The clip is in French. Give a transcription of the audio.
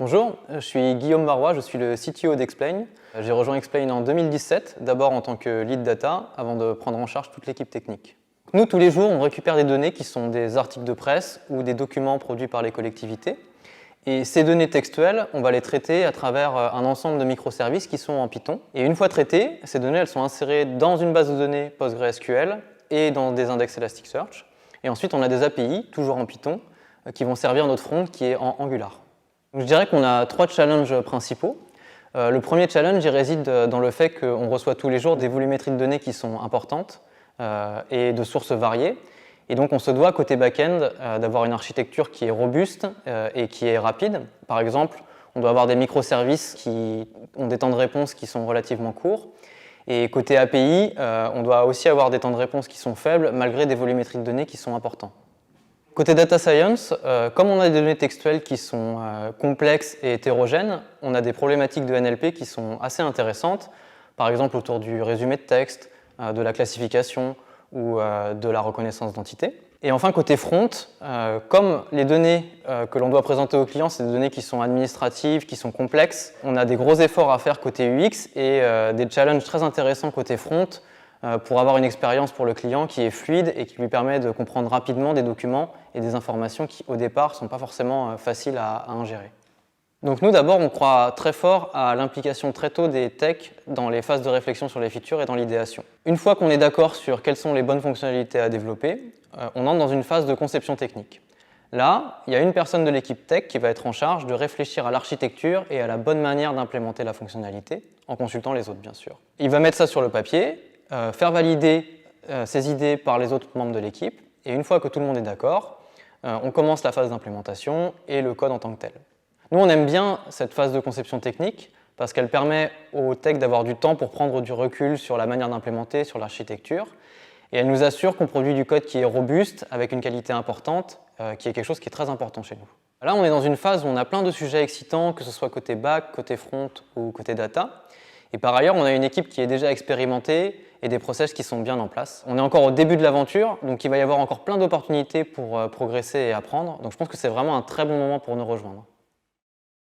Bonjour, je suis Guillaume Marois, je suis le CTO d'Explain. J'ai rejoint Explain en 2017, d'abord en tant que lead data, avant de prendre en charge toute l'équipe technique. Nous, tous les jours, on récupère des données qui sont des articles de presse ou des documents produits par les collectivités. Et ces données textuelles, on va les traiter à travers un ensemble de microservices qui sont en Python. Et une fois traitées, ces données elles sont insérées dans une base de données PostgreSQL et dans des index Elasticsearch. Et ensuite, on a des API, toujours en Python, qui vont servir notre front qui est en Angular. Donc, je dirais qu'on a trois challenges principaux. Le premier challenge il réside dans le fait qu'on reçoit tous les jours des volumétries de données qui sont importantes et de sources variées. Et donc on se doit, côté back-end, d'avoir une architecture qui est robuste et qui est rapide. Par exemple, on doit avoir des microservices qui ont des temps de réponse qui sont relativement courts. Et côté API, on doit aussi avoir des temps de réponse qui sont faibles malgré des volumétries de données qui sont importants. Côté data science, comme on a des données textuelles qui sont complexes et hétérogènes, on a des problématiques de NLP qui sont assez intéressantes, par exemple autour du résumé de texte, de la classification ou de la reconnaissance d'entité. Et enfin, côté front, comme les données que l'on doit présenter aux clients, c'est des données qui sont administratives, qui sont complexes, on a des gros efforts à faire côté UX et des challenges très intéressants côté front, pour avoir une expérience pour le client qui est fluide et qui lui permet de comprendre rapidement des documents et des informations qui, au départ, ne sont pas forcément faciles à ingérer. Donc nous, d'abord, on croit très fort à l'implication très tôt des techs dans les phases de réflexion sur les features et dans l'idéation. Une fois qu'on est d'accord sur quelles sont les bonnes fonctionnalités à développer, on entre dans une phase de conception technique. Là, il y a une personne de l'équipe tech qui va être en charge de réfléchir à l'architecture et à la bonne manière d'implémenter la fonctionnalité, en consultant les autres, bien sûr. Il va mettre ça sur le papier, faire valider ces idées par les autres membres de l'équipe, et une fois que tout le monde est d'accord, on commence la phase d'implémentation et le code en tant que tel. Nous, on aime bien cette phase de conception technique parce qu'elle permet aux techs d'avoir du temps pour prendre du recul sur la manière d'implémenter, sur l'architecture, et elle nous assure qu'on produit du code qui est robuste, avec une qualité importante, qui est quelque chose qui est très important chez nous. Là, on est dans une phase où on a plein de sujets excitants, que ce soit côté back, côté front ou côté data. Et par ailleurs, on a une équipe qui est déjà expérimentée et des process qui sont bien en place. On est encore au début de l'aventure, donc il va y avoir encore plein d'opportunités pour progresser et apprendre. Donc je pense que c'est vraiment un très bon moment pour nous rejoindre.